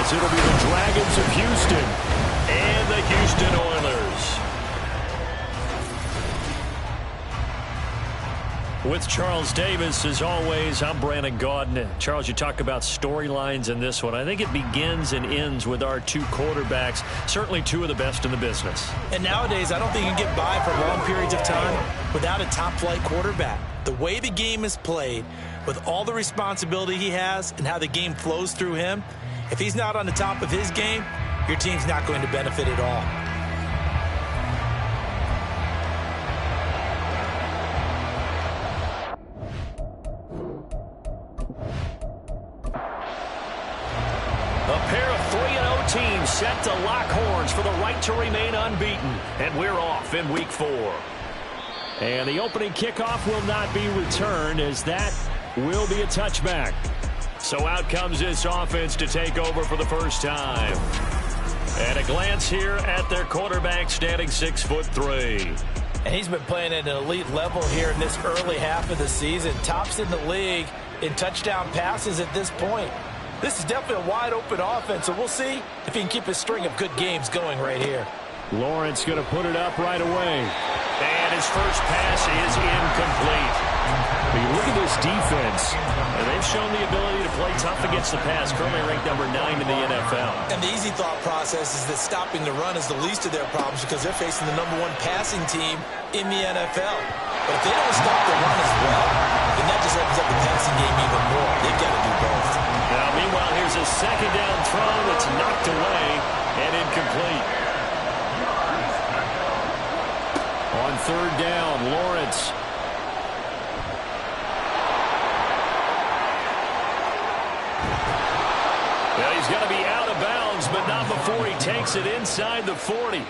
as it'll be the Dragons of Houston and the Houston Oilers. With Charles Davis, as always, I'm Brandon Gaudin. Charles, you talk about storylines in this one. I think it begins and ends with our two quarterbacks, certainly two of the best in the business. And nowadays, I don't think you can get by for long periods of time without a top-flight quarterback. The way the game is played, with all the responsibility he has and how the game flows through him, if he's not on the top of his game, your team's not going to benefit at all. A pair of 3-0 teams set to lock horns for the right to remain unbeaten. And we're off in week 4. And the opening kickoff will not be returned, as that will be a touchback. So out comes this offense to take over for the first time. And a glance here at their quarterback, standing 6'3". And he's been playing at an elite level here in this early half of the season. Tops in the league in touchdown passes at this point. This is definitely a wide-open offense, so we'll see if he can keep his string of good games going right here. Lawrence going to put it up right away. And his first pass is incomplete. But you look at this defense, and they've shown the ability to play tough against the pass, currently ranked number 9 in the NFL. And the easy thought process is that stopping the run is the least of their problems because they're facing the number 1 passing team in the NFL. But if they don't stop the run as well, then that just opens up the passing game even more. They've got to do both. Now, meanwhile, here's a second down throw that's knocked away and incomplete. On third down, Lawrence. Well, he's going to be out of bounds, but not before he takes it inside the 40.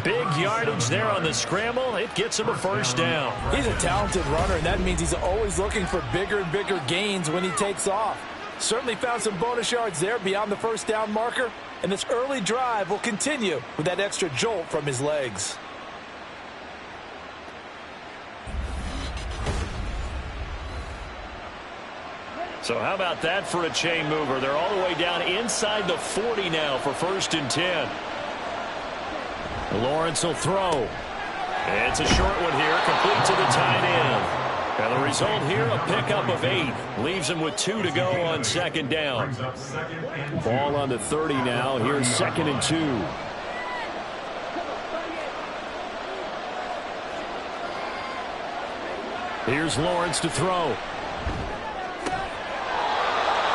Big yardage there on the scramble. It gets him a first down. He's a talented runner, and that means he's always looking for bigger and bigger gains when he takes off. Certainly found some bonus yards there beyond the first down marker, and this early drive will continue with that extra jolt from his legs. So how about that for a chain mover? They're all the way down inside the 40 now for 1st and 10. Lawrence will throw. It's a short one here, complete to the tight end. And the result here, a pickup of 8. Leaves him with 2 to go on second down. Ball on the 30 now. Here's 2nd and 2. Here's Lawrence to throw.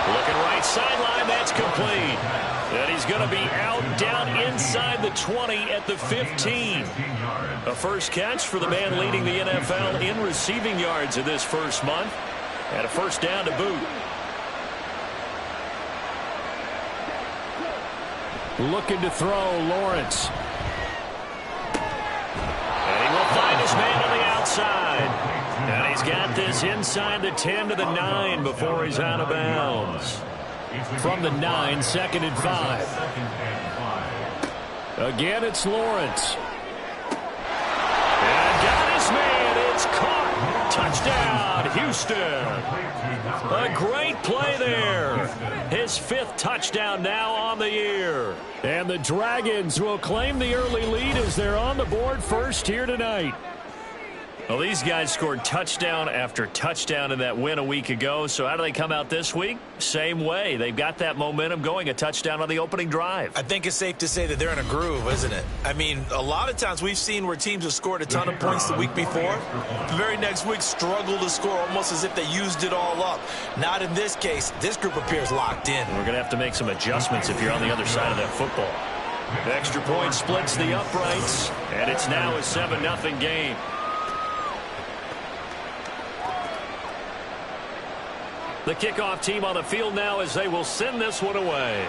Looking right sideline, that's complete. And he's going to be out down inside the 20 at the 15. A first catch for the man leading the NFL in receiving yards in this first month. And a first down to boot. Looking to throw, Lawrence. And he will find his man on the outside. And he's got this inside the 10 to the 9 before he's out of bounds. From the 9, 2nd and 5. Again, it's Lawrence. And got his man. It's caught. Touchdown, Houston. A great play there. His 5th touchdown now on the year. And the Dragons will claim the early lead as they're on the board first here tonight. Well, these guys scored touchdown after touchdown in that win a week ago. So how do they come out this week? Same way. They've got that momentum going, a touchdown on the opening drive. I think it's safe to say that they're in a groove, isn't it? I mean, a lot of times we've seen where teams have scored a ton of points the week before. The very next week struggle to score almost as if they used it all up. Not in this case. This group appears locked in. We're going to have to make some adjustments if you're on the other side of that football. The extra point splits the uprights, and it's now a 7-0 game. The kickoff team on the field now as they will send this one away.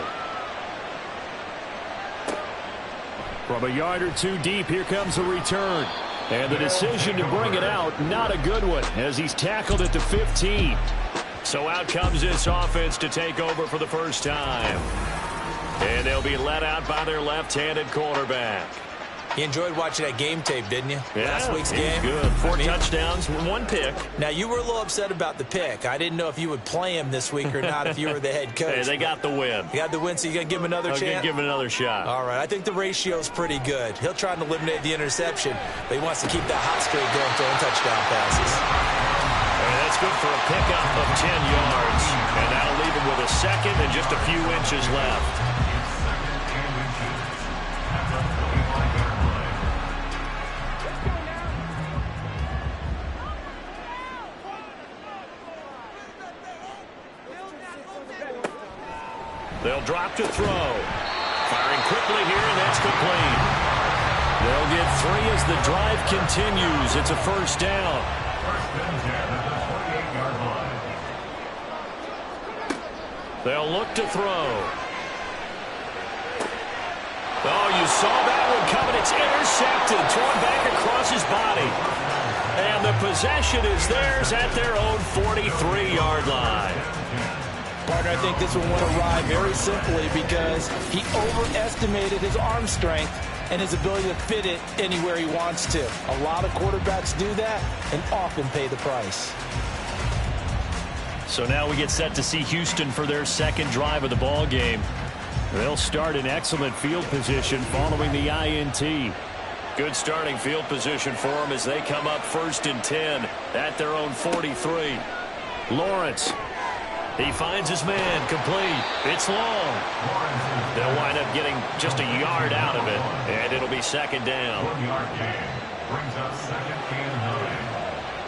From a yard or 2 deep, here comes a return. And the decision to bring it out, not a good one, as he's tackled at the 15. So out comes this offense to take over for the first time. And they'll be let out by their left-handed quarterback. You enjoyed watching that game tape, didn't you? Yeah, last week's game. Good. Four touchdowns, one pick. Now, you were a little upset about the pick. I didn't know if you would play him this week or not if you were the head coach. Hey, they got the win. You got the win, so you're going to give him another chance? Give him another shot. All right. I think the ratio's pretty good. He'll try and eliminate the interception, but he wants to keep that hot streak going, throwing touchdown passes. And that's good for a pickup of 10 yards. And that'll leave him with a second and just a few inches left. They'll drop to throw. Firing quickly here, and that's complete. They'll get 3 as the drive continues. It's a first down. They'll look to throw. Oh, you saw that one coming. It's intercepted. Thrown back across his body. And the possession is theirs at their own 43-yard line. Partner, I think this one went awry very simply because he overestimated his arm strength and his ability to fit it anywhere he wants to. A lot of quarterbacks do that and often pay the price. So now we get set to see Houston for their second drive of the ball game. They'll start in excellent field position following the INT. Good starting field position for them as they come up 1st and 10 at their own 43. Lawrence. He finds his man, complete. It's long. They'll wind up getting just a yard out of it, and it'll be second down. 1-yard gain brings up 2nd and 9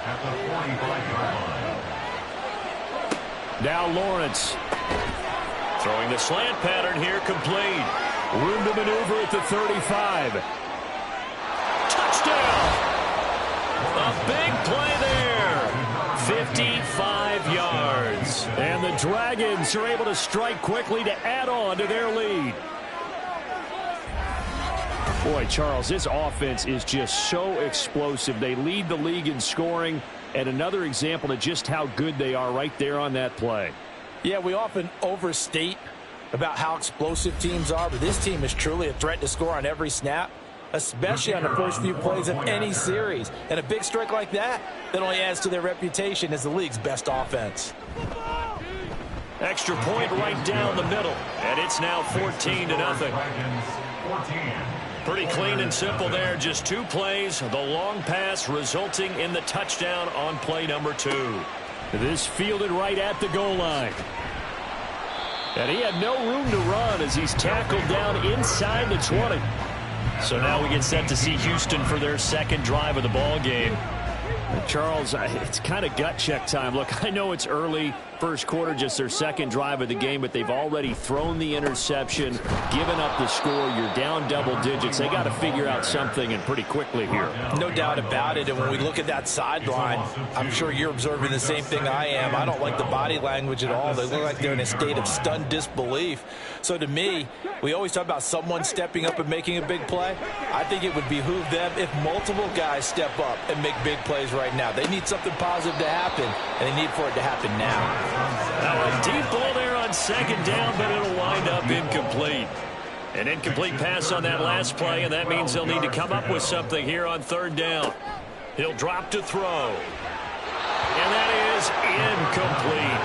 at the 45-yard line. Now Lawrence. Throwing the slant pattern here, complete. Room to maneuver at the 35. Touchdown! A big play there. 55 yards. And the Dragons are able to strike quickly to add on to their lead. Boy, Charles, this offense is just so explosive. They lead the league in scoring, and another example of just how good they are right there on that play. Yeah, we often overstate about how explosive teams are, but this team is truly a threat to score on every snap, especially on the first few plays of any series. And a big strike like that only adds to their reputation as the league's best offense. Extra point right down the middle, and it's now 14-0. Pretty clean and simple there. Just 2 plays. The long pass resulting in the touchdown on play number 2. This fielded right at the goal line. And he had no room to run as he's tackled down inside the 20. So now we get set to see Houston for their second drive of the ball game. Charles, it's kind of gut check time. Look, I know it's early, first quarter, just their second drive of the game, but they've already thrown the interception, given up the score. You're down double digits. They got to figure out something, and pretty quickly here. No doubt about it. And when we look at that sideline, I'm sure you're observing the same thing I am. I don't like the body language at all. They look like they're in a state of stunned disbelief. So to me, we always talk about someone stepping up and making a big play. I think it would behoove them if multiple guys step up and make big plays right now. They need something positive to happen, and they need for it to happen now. Now a deep ball there on second down, but it'll wind up incomplete. An incomplete pass on that last play, and that means they'll need to come up with something here on third down. He'll drop to throw. And that is incomplete.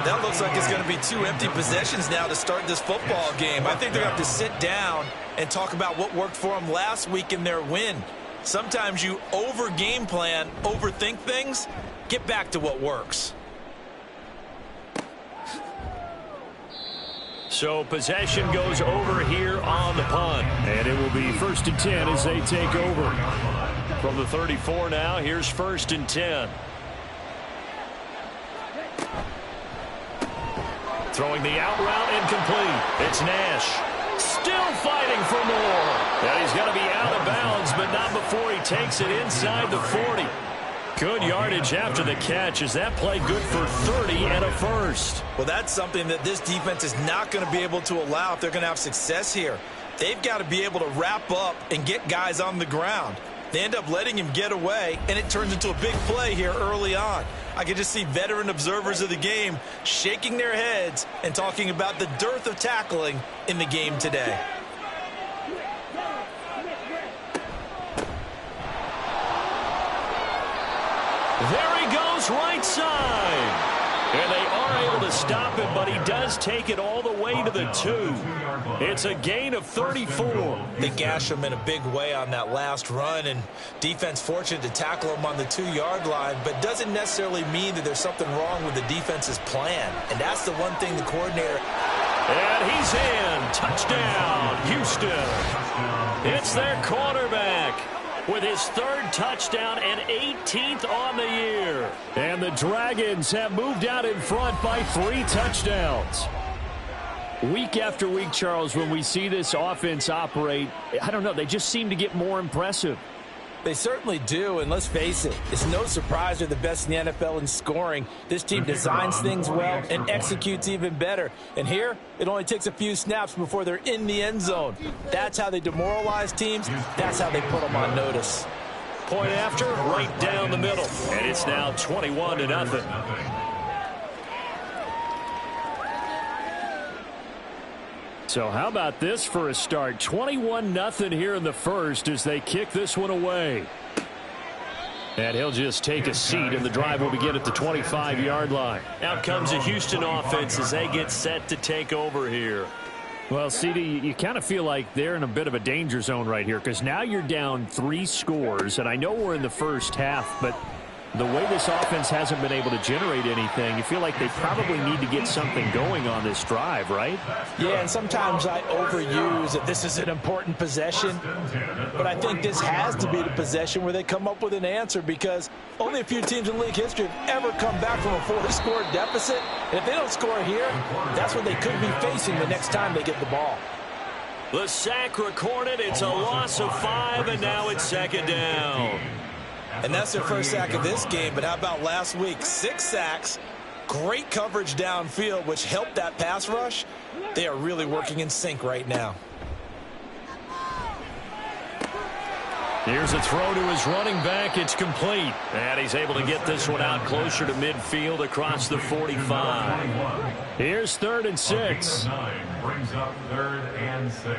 That looks like it's going to be 2 empty possessions now to start this football game. I think they're going to have to sit down and talk about what worked for them last week in their win. Sometimes you over-game plan, overthink things. Get back to what works. So possession goes over here on the punt. And it will be 1st and 10 as they take over. From the 34 now, here's 1st and 10. Throwing the out route incomplete. It's Nash. Still fighting for more. And he's going to be out of bounds, but not before he takes it inside the 40. Good yardage after the catch. Is that play good for 30 and a first? Well, that's something that this defense is not going to be able to allow if they're going to have success here. They've got to be able to wrap up and get guys on the ground. They end up letting him get away, and it turns into a big play here early on. I can just see veteran observers of the game shaking their heads and talking about the dearth of tackling in the game today. There he goes right side. And they are able to stop him, but he does take it all the way to the 2. It's a gain of 34. They gash him in a big way on that last run, and defense fortunate to tackle him on the 2-yard line, but doesn't necessarily mean that there's something wrong with the defense's plan. And that's the one thing the coordinator... And he's in. Touchdown, Houston. It's their quarterback with his 3rd touchdown and 18th on the year. And the Dragons have moved out in front by 3 touchdowns. Week after week, Charles, when we see this offense operate, I don't know, they just seem to get more impressive. They certainly do, and let's face it, it's no surprise they're the best in the NFL in scoring. This team designs things well and executes even better. And here, it only takes a few snaps before they're in the end zone. That's how they demoralize teams. That's how they put them on notice. Point after, right down the middle. And it's now 21-0. So how about this for a start? 21-0 here in the first as they kick this one away. And he'll just take a seat, and the drive will begin at the 25-yard line. Out comes the Houston offense as they get set to take over here. Well, CD, you kind of feel like they're in a bit of a danger zone right here because now you're down 3 scores, and I know we're in the first half, but the way this offense hasn't been able to generate anything, you feel like they probably need to get something going on this drive, right? Yeah, and sometimes I overuse that this is an important possession, but I think this has to be the possession where they come up with an answer because only a few teams in league history have ever come back from a 4-score deficit, and if they don't score here, that's what they could be facing the next time they get the ball. The sack recorded, it's a loss of 5, and now it's 2nd down. And that's their first sack of this game, but how about last week? 6 sacks, great coverage downfield, which helped that pass rush. They are really working in sync right now. Here's a throw to his running back. It's complete. And he's able to get this one out closer to midfield across the 45. Here's 3rd and 6. Brings up 3rd and 6.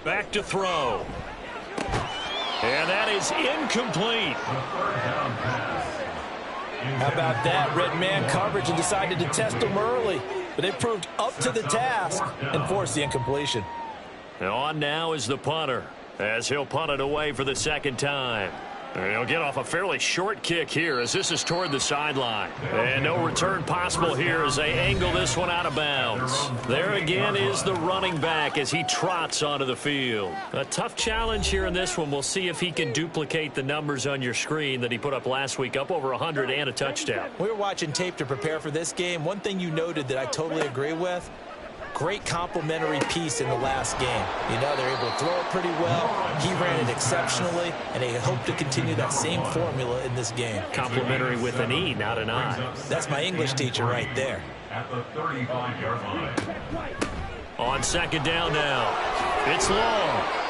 Back to throw. And that is incomplete. How about that? Red man coverage and decided to test them early. But they proved up to the task and forced the incompletion. On now is the punter as he'll punt it away for the 2nd time. And he'll get off a fairly short kick here as this is toward the sideline. And no return possible here as they angle this one out of bounds. There again is the running back as he trots onto the field. A tough challenge here in this one. We'll see if he can duplicate the numbers on your screen that he put up last week, up over 100 and a touchdown. We were watching tape to prepare for this game. One thing you noted that I totally agree with, great complementary piece in the last game. You know, they're able to throw it pretty well. He ran it exceptionally, and they hope to continue that same formula in this game. Complimentary with an E, not an I. That's my English teacher right there. At the 35-yard line. On 2nd down now. It's Long.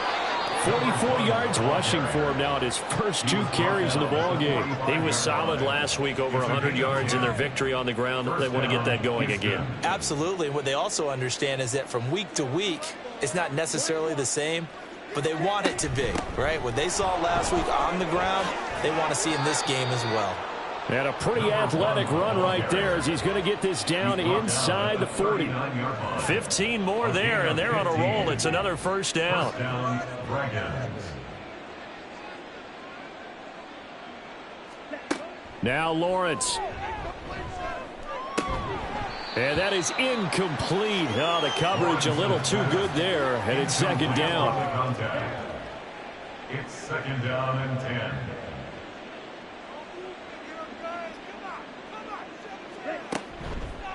44 yards rushing for him now at his first 2 carries of the ball game. He was solid last week, over 100 yards in their victory on the ground. They want to get that going again. Absolutely. What they also understand is that from week to week, it's not necessarily the same, but they want it to be, right? What they saw last week on the ground, they want to see in this game as well. And a pretty athletic run right there as he's going to get this down inside the 40. 15 more there, and they're on a roll. It's another 1st down. Now Lawrence. And that is incomplete. Oh, the coverage a little too good there, and it's 2nd down. It's 2nd down and 10.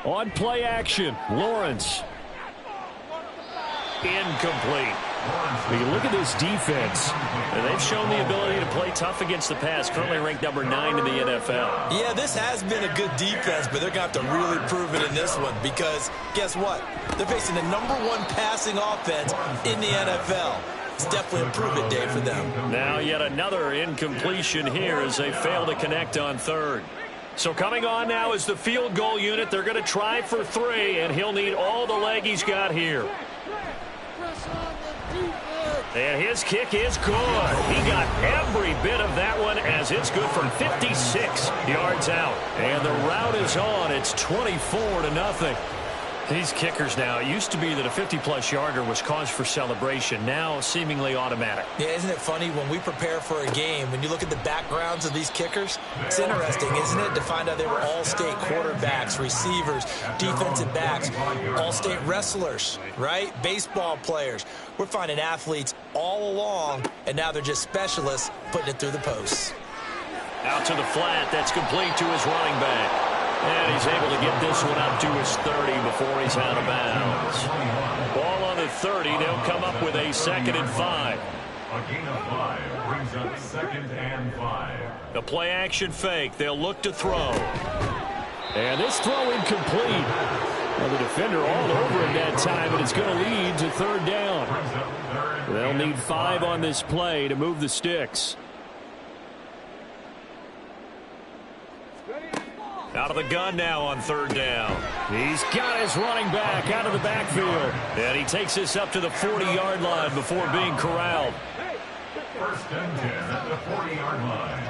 On play action, Lawrence. Incomplete. You look at this defense, and they've shown the ability to play tough against the pass, currently ranked number 9 in the NFL. Yeah, this has been a good defense, but they're going to have to really prove it in this one because guess what? They're facing the number 1 passing offense in the NFL. It's definitely a prove-it day for them. Now yet another incompletion here as they fail to connect on 3rd. So coming on now is the field goal unit. They're going to try for 3, and he'll need all the leg he's got here. And his kick is good. He got every bit of that one as it's good from 56 yards out. And the route is on. It's 24-0. These kickers now, it used to be that a 50-plus yarder was cause for celebration. Now seemingly automatic. Yeah, isn't it funny when we prepare for a game, when you look at the backgrounds of these kickers, it's interesting, isn't it, to find out they were all-state quarterbacks, receivers, defensive backs, all-state wrestlers, right? Baseball players. We're finding athletes all along, and now they're just specialists putting it through the posts. Out to the flat. That's complete to his running back. And he's able to get this one up to his 30 before he's out of bounds. Ball on the 30. They'll come up with a 2nd and 5. A gain of 5 brings up 2nd and 5. A play-action fake. They'll look to throw. And this throw incomplete. Well, the defender all over him that time, and it's going to lead to 3rd down. They'll need 5 on this play to move the sticks. Out of the gun now on 3rd down. He's got his running back out of the backfield. And he takes this up to the 40-yard line before being corralled. 1st and 10 at the 40-yard line.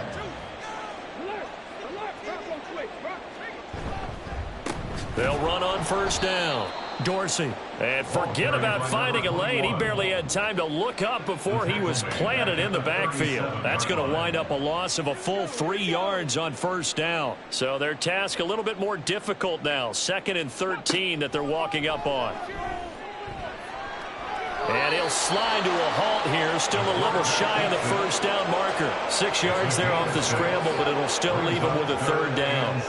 They'll run on 1st down. Dorsey. And forget about finding a lane. He barely had time to look up before he was planted in the backfield. That's going to wind up a loss of a full 3 yards on 1st down. So their task a little bit more difficult now. 2nd and 13 that they're walking up on. And he'll slide to a halt here. Still a little shy of the 1st down marker. 6 yards there off the scramble, but it'll still leave him with a 3rd down.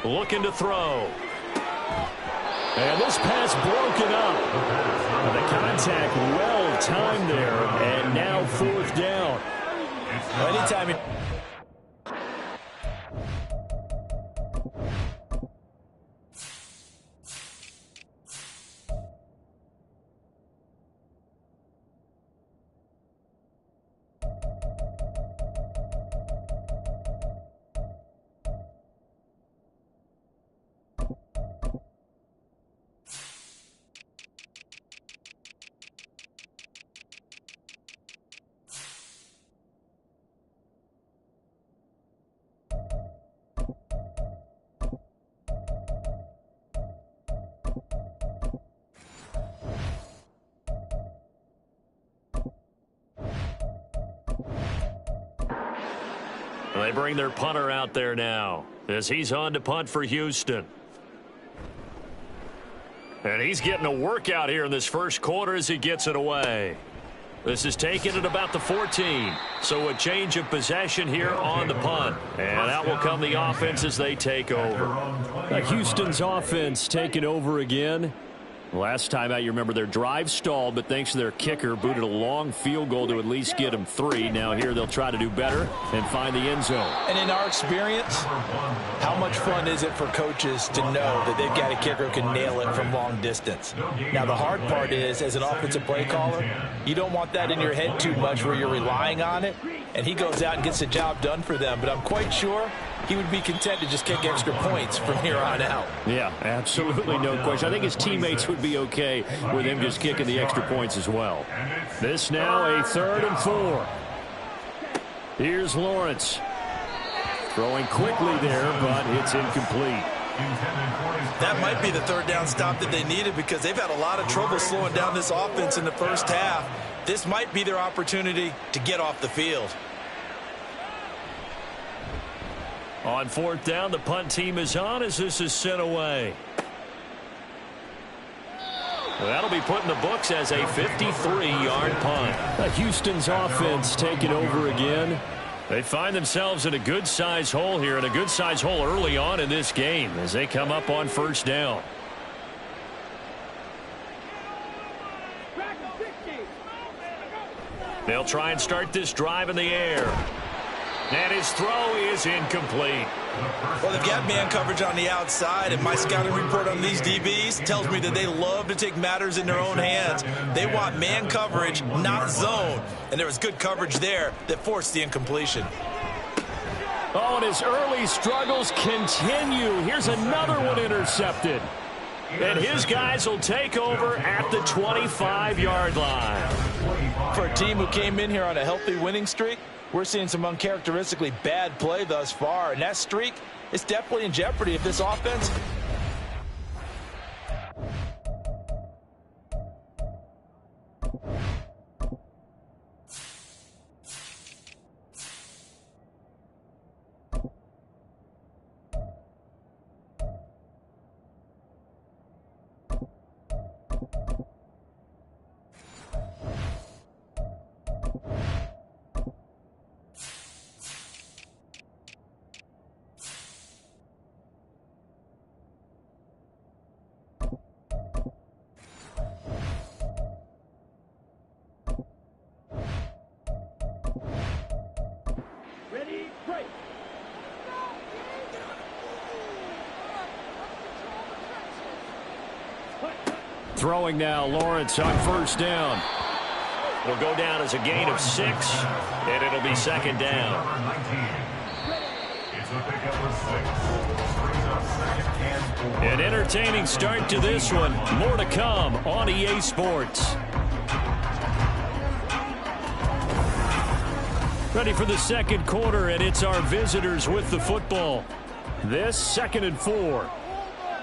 Looking to throw. And this pass broken up. And the contact well timed there. And now 4th down. Anytime you... They bring their punter out there now as he's on to punt for Houston. And he's getting a workout here in this 1st quarter as he gets it away. This is taken at about the 14. So a change of possession here on the punt. And out will come the offense as they take over. Houston's offense taking over again. Last time out, you remember their drive stalled, but thanks to their kicker, booted a long field goal to at least get them 3. Now here they'll try to do better and find the end zone. And in our experience, how much fun is it for coaches to know that they've got a kicker who can nail it from long distance? Now the hard part is, as an offensive play caller, you don't want that in your head too much where you're relying on it, and he goes out and gets the job done for them. But I'm quite sure he would be content to just kick extra points from here on out. Yeah, absolutely no question. I think his teammates would be okay with him just kicking the extra points as well. This now a 3rd and 4. Here's Lawrence. Throwing quickly there, but it's incomplete. That might be the 3rd down stop that they needed because they've had a lot of trouble slowing down this offense in the 1st half. This might be their opportunity to get off the field. On 4th down, the punt team is on as this is sent away. Well, that'll be put in the books as a 53-yard punt. Houston's offense taking over again. They find themselves in a good-sized hole here, and a good-sized hole early on in this game as they come up on 1st down. They'll try and start this drive in the air. And his throw is incomplete. Well, they've got man coverage on the outside, and my scouting report on these DBs tells me that they love to take matters in their own hands. They want man coverage, not zone. And there was good coverage there that forced the incompletion. Oh, and his early struggles continue. Here's another one intercepted. And his guys will take over at the 25-yard line. For a team who came in here on a healthy winning streak, we're seeing some uncharacteristically bad play thus far, and that streak is definitely in jeopardy if this offense... Throwing now, Lawrence on first down. It'll go down as a gain of 6, and it'll be second down. An entertaining start to this one. More to come on EA Sports. Ready for the second quarter, and it's our visitors with the football. This 2nd and 4.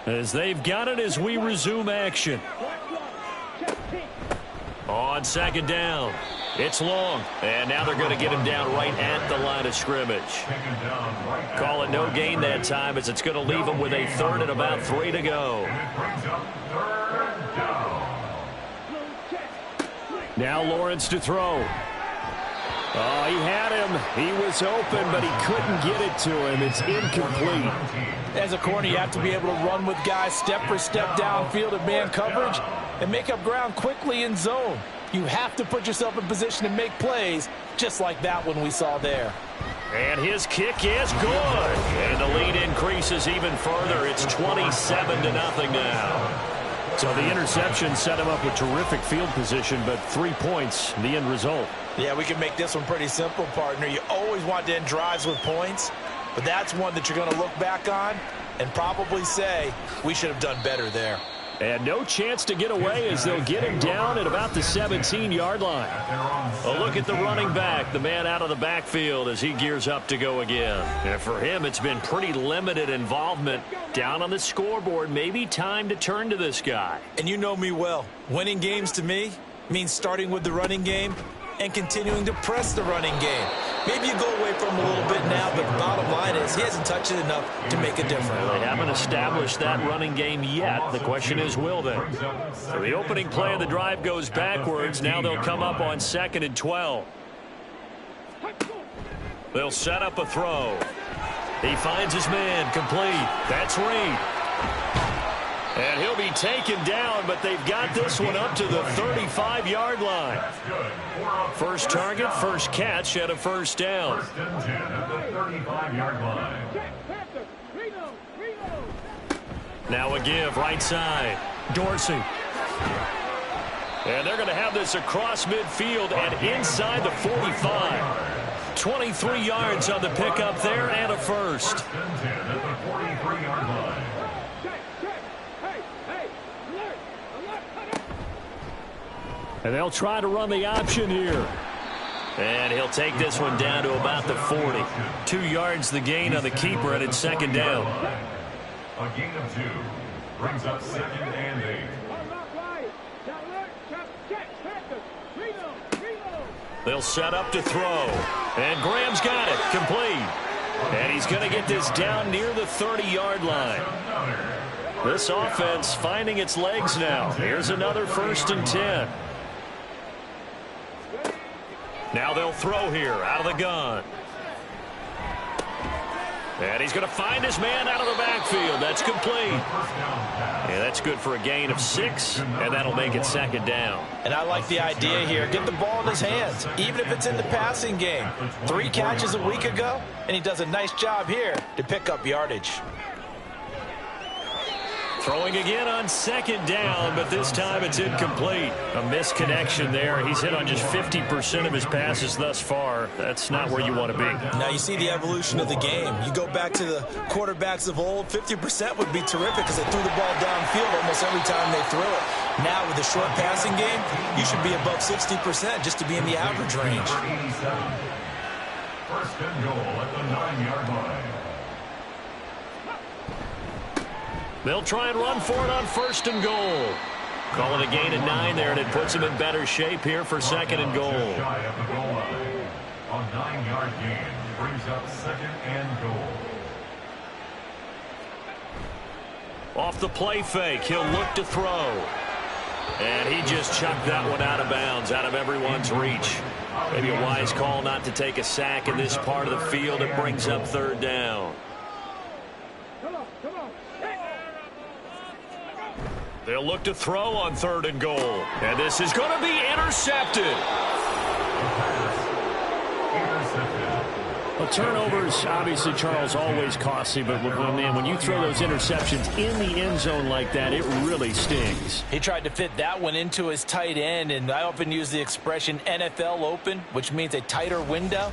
As they've got it as we resume action. On second down, it's long, and now they're going to get him down right at the line of scrimmage. Call it no gain that time, as it's going to leave him with a 3rd and about 3 to go. Now Lawrence to throw. Oh, he had him. He was open, but he couldn't get it to him. It's incomplete. As a corner, you have to be able to run with guys step for step downfield in man coverage and make up ground quickly in zone. You have to put yourself in position to make plays, just like that one we saw there. And his kick is good. And the lead increases even further. It's 27-0 now. So the interception set him up with terrific field position, but 3 points, the end result. Yeah, we can make this one pretty simple, partner. You always want to end drives with points, but that's one that you're going to look back on and probably say, we should have done better there. And no chance to get away as they'll get him down at about the 17-yard line. A look at the running back, the man out of the backfield as he gears up to go again. And for him, it's been pretty limited involvement down on the scoreboard. Maybe time to turn to this guy. And you know me well. Winning games to me means starting with the running game and continuing to press the running game. Maybe you go away from him a little bit now, but the bottom line is he hasn't touched it enough to make a difference. Well, they haven't established that running game yet. The question is, will they? So the opening play of the drive goes backwards. Now they'll come up on 2nd and 12. They'll set up a throw. He finds his man, complete. That's Reed. And he'll be taken down, but they've got this one up to the 35-yard line. First target, first catch, and a first down. 1st and 10 at the 35-yard line. Now a give, right side. Dorsey. And they're going to have this across midfield and inside the 45. 23 yards on the pickup there and a first. 1st and 10 at the 43-yard line. And they'll try to run the option here. And he'll take this one down to about the 40. 2 yards the gain on the keeper, and it's 2nd down. A gain of 2 brings up 2nd and 8. They'll set up to throw. And Graham's got it, complete. And he's going to get this down near the 30-yard line. This offense finding its legs now. Here's another 1st and 10. Now they'll throw here out of the gun. And he's going to find his man out of the backfield. That's complete. Yeah, that's good for a gain of 6, and that'll make it 2nd down. And I like the idea here. Get the ball in his hands, even if it's in the passing game. 3 catches a week ago, and he does a nice job here to pick up yardage. Throwing again on second down, but this time it's incomplete. A misconnection there. He's hit on just 50% of his passes thus far. That's not where you want to be. Now you see the evolution of the game. You go back to the quarterbacks of old, 50% would be terrific because they threw the ball downfield almost every time they threw it. Now with the short passing game, you should be above 60% just to be in the average range. 87. First and goal at the 9-yard line. They'll try and run for it on first and goal. Call it a gain of 9 there, and it puts him in better shape here for second and goal. Just shy of the goal line. A 9-yard gain brings up second and goal. Off the play fake, he'll look to throw. And he just chucked that one out of bounds, out of everyone's reach. Maybe a wise call not to take a sack in this part of the field. It brings up third down. They'll look to throw on third and goal. And this is going to be intercepted. Well, turnovers, obviously, Charles, always costly. But, man, when you throw those interceptions in the end zone like that, it really stings. He tried to fit that one into his tight end, and I often use the expression NFL open, which means a tighter window.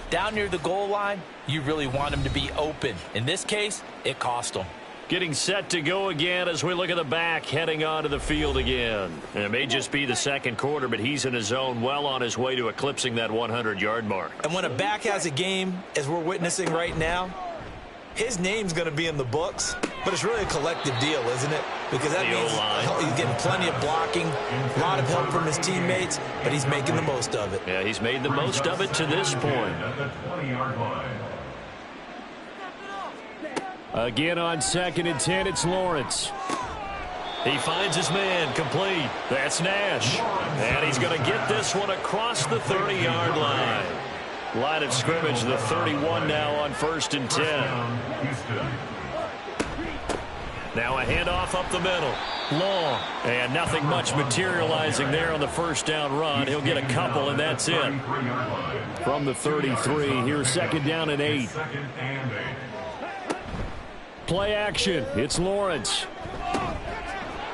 Down near the goal line, you really want him to be open. In this case, it cost him. Getting set to go again as we look at the back, heading onto the field again. And it may just be the second quarter, but he's in his zone, well on his way to eclipsing that 100-yard mark. And when a back has a game, as we're witnessing right now, his name's going to be in the books, but it's really a collective deal, isn't it? Because that means he's getting plenty of blocking, a lot of help from his teammates, but he's making the most of it. Yeah, he's made the most of it to this point. At the 20-yard line. Again on second and 10, it's Lawrence. He finds his man, complete. That's Nash. And he's going to get this one across the 30-yard line. Line of scrimmage, the 31 now on first and 10. Now a handoff up the middle. Long. And nothing much materializing there on the first down run. He'll get a couple, and that's it. From the 33, here's second down and 8. Play action. It's Lawrence.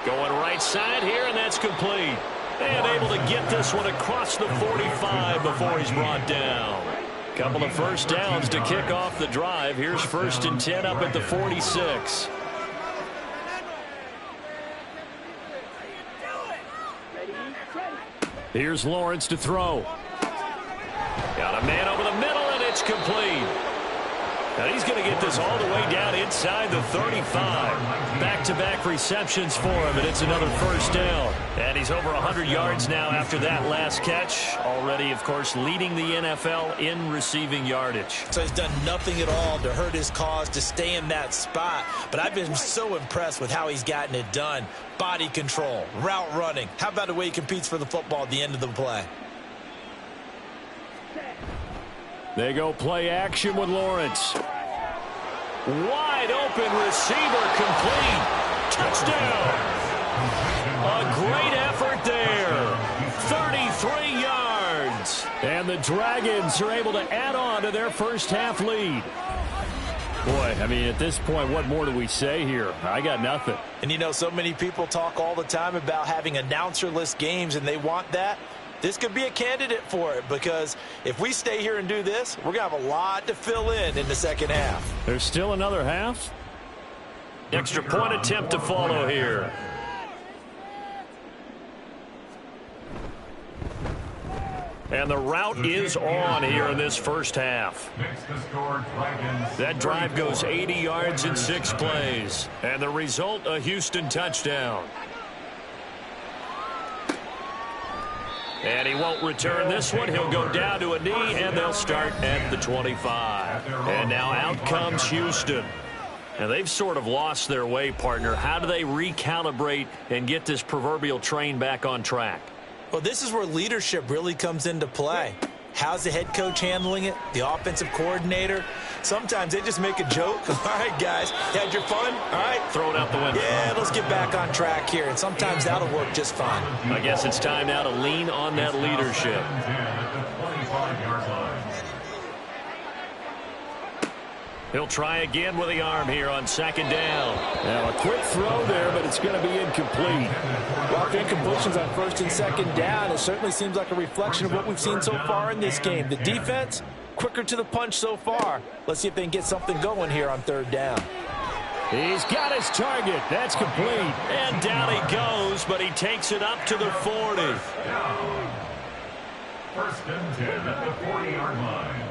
Going right side here, and that's complete. And able to get this one across the 45 before he's brought down. Couple of first downs to kick off the drive. Here's first and 10 up at the 46. Here's Lawrence to throw. Got a man over the middle, and it's complete. And he's going to get this all the way down inside the 35. Back-to-back receptions for him, and it's another first down. And he's over 100 yards now after that last catch. Already, of course, leading the NFL in receiving yardage. So he's done nothing at all to hurt his cause, to stay in that spot. But I've been so impressed with how he's gotten it done. Body control, route running. How about the way he competes for the football at the end of the play? They go play action with Lawrence. Wide open receiver, complete. Touchdown. A great effort there. 33 yards. And the Dragons are able to add on to their first half lead. Boy, I mean, at this point, what more do we say here? I got nothing. And you know, so many people talk all the time about having announcer-less games, and they want that. This could be a candidate for it, because if we stay here and do this, we're going to have a lot to fill in the second half. There's still another half. Extra point attempt to follow here. And the route is on here in this first half. That drive goes 80 yards in 6 plays. And the result, a Houston touchdown. And he won't return this one. He'll go down to a knee, and they'll start at the 25. And now out comes Houston. And they've sort of lost their way, partner. How do they recalibrate and get this proverbial train back on track? Well, this is where leadership really comes into play. How's the head coach handling it? The offensive coordinator? Sometimes they just make a joke. All right, guys, you had your fun? All right. Throw it out the window. Yeah, let's get back on track here. And sometimes that'll work just fine. I guess it's time now to lean on that leadership. He'll try again with the arm here on second down. Now a quick throw there, but it's going to be incomplete. Rough incompletions on first and second down. It certainly seems like a reflection of what we've seen so far in this game. The defense, quicker to the punch so far. Let's see if they can get something going here on third down. He's got his target. That's complete. And down he goes, but he takes it up to the 40. First and 10 at the 40-yard line.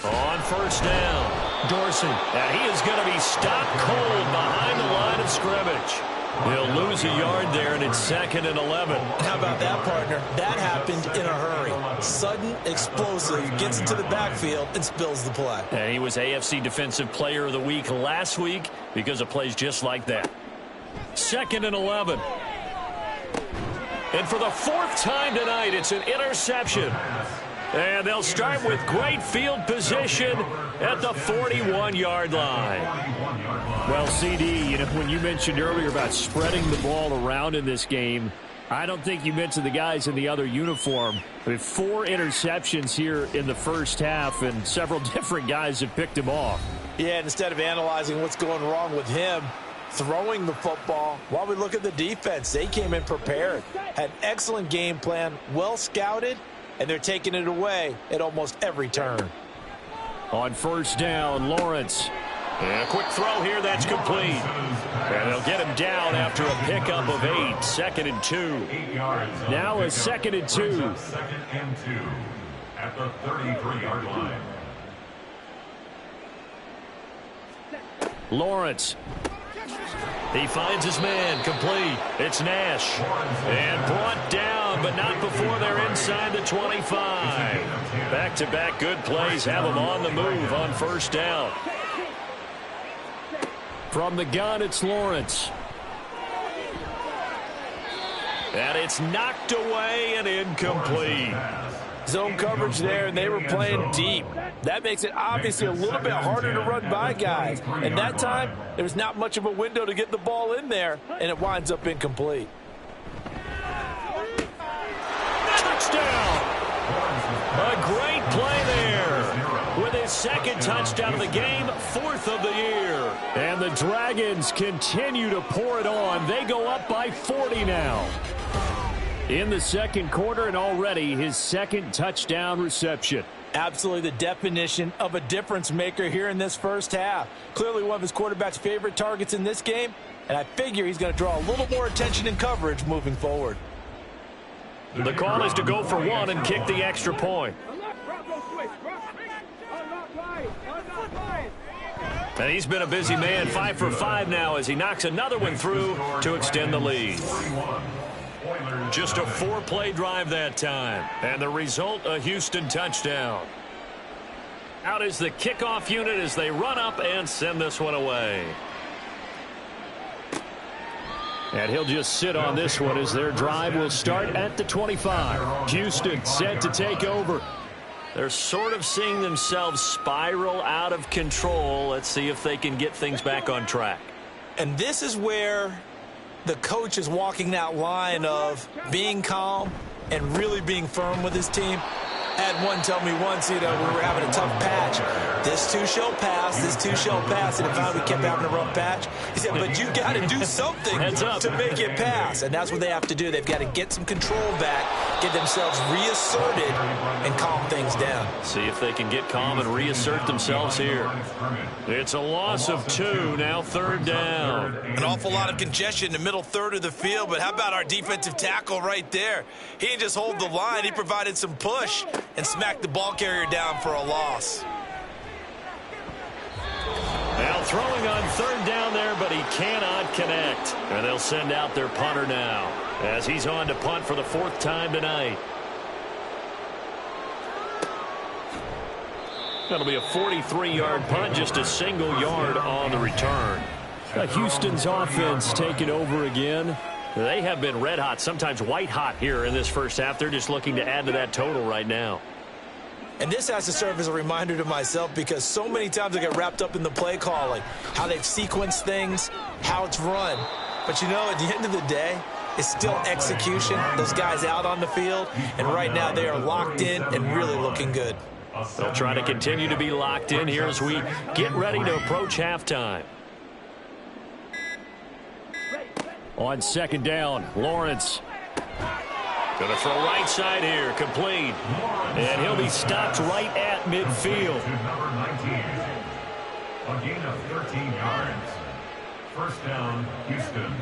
On first down, Dorsey. And he is going to be stopped cold behind the line of scrimmage. He'll lose a yard there, and it's 2nd and 11. How about that, partner? That happened in a hurry. Sudden, explosive, gets into the backfield, and spills the play. And he was AFC Defensive Player of the Week last week because of plays just like that. 2nd and 11. And for the 4th time tonight, it's an interception. And they'll start with great field position at the 41-yard line. Well, CD, when you mentioned earlier about spreading the ball around in this game, I don't think you mentioned the guys in the other uniform. I mean, 4 interceptions here in the first half, and several different guys have picked him off. Yeah, instead of analyzing what's going wrong with him, throwing the football, while we look at the defense, they came in prepared, had an excellent game plan, well scouted, and they're taking it away at almost every turn. On first down, Lawrence. And a quick throw here, that's complete. And they'll get him down after a pickup of 8. 2nd and 2. Now a 2nd and 2. 2nd and 2 at the 33-yard line. Lawrence. He finds his man, complete. It's Nash. And brought down, but not before they're inside the 25. Back-to-back good plays have him on the move on first down. From the gun, it's Lawrence. And it's knocked away and incomplete. Zone coverage there, and they were playing deep. That makes it obviously a little bit harder to run by guys. And that time, there was not much of a window to get the ball in there, and it winds up incomplete. Touchdown! A great play there. With his 2nd touchdown of the game, 4th of the year. And the Dragons continue to pour it on. They go up by 40 now. In the second quarter, and already his 2nd touchdown reception. Absolutely the definition of a difference maker here in this first half. Clearly one of his quarterback's favorite targets in this game, and I figure he's going to draw a little more attention and coverage moving forward. The call is to go for 1 and kick the extra point. And he's been a busy man, 5 for 5 now as he knocks another one through to extend the lead. Just a 4-play drive that time. And the result, a Houston touchdown. Out is the kickoff unit as they run up and send this one away. And he'll just sit on this one as their drive will start at the 25. Houston set to take over. They're sort of seeing themselves spiral out of control. Let's see if they can get things back on track. And this is where the coach is walking that line of being calm and really being firm with his team. I had one tell me once, we were having a tough patch. This too shall pass, this too shall pass. And if we kept having a rough patch, he said, but you got to do something to make it pass. And that's what they have to do. They've got to get some control back, get themselves reasserted, and calm things down. See if they can get calm and reassert themselves here. It's a loss of 2, now 3rd down. An awful lot of congestion in the middle third of the field, but how about our defensive tackle right there? He didn't just hold the line, he provided some push and smacked the ball carrier down for a loss. Now throwing on 3rd down there, but he cannot connect. And they'll send out their punter now as he's on to punt for the 4th time tonight. That'll be a 43-yard punt, just a single yard on the return. Houston's offense taking over again. They have been red hot, sometimes white hot here in this first half. They're just looking to add to that total right now. And this has to serve as a reminder to myself because so many times I get wrapped up in the play calling, how they've sequenced things, how it's run. But at the end of the day, is still execution. Those guys out on the field, and right now they are locked in and really looking good. They'll try to continue to be locked in here as we get ready to approach halftime. On second down, Lawrence. Going to throw right side here, complete. And he'll be stopped right at midfield. To number 19. A gain of 13 yards. First down, Houston.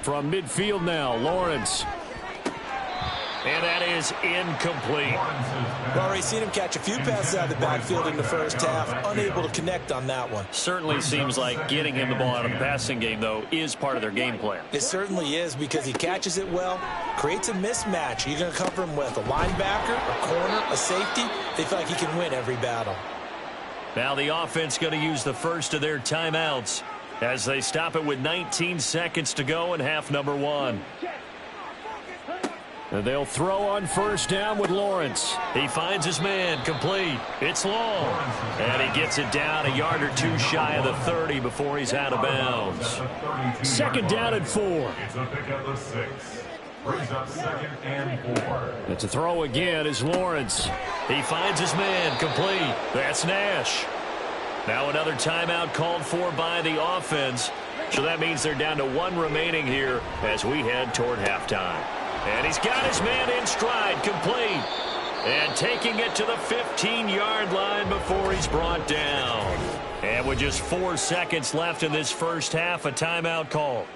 From midfield now, Lawrence. And that is incomplete. We've already seen him catch a few passes out of the backfield in the first half, unable to connect on that one. Certainly seems like getting him the ball out of the passing game, though, is part of their game plan. It certainly is, because he catches it well, creates a mismatch. You're going to cover him with a linebacker, a corner, a safety. They feel like he can win every battle. Now the offense going to use the first of their timeouts as they stop it with 19 seconds to go in half number 1. And they'll throw on first down with Lawrence. He finds his man, complete. It's long. And he gets it down a yard or two shy of the 30 before he's out of bounds. Second down and 4. It's a pickup of 6. Brings up second and 4. And to throw again is Lawrence. He finds his man, complete. That's Nash. Now another timeout called for by the offense. So that means they're down to 1 remaining here as we head toward halftime. And he's got his man in stride, complete. And taking it to the 15-yard line before he's brought down. And with just 4 seconds left in this first half, a timeout call.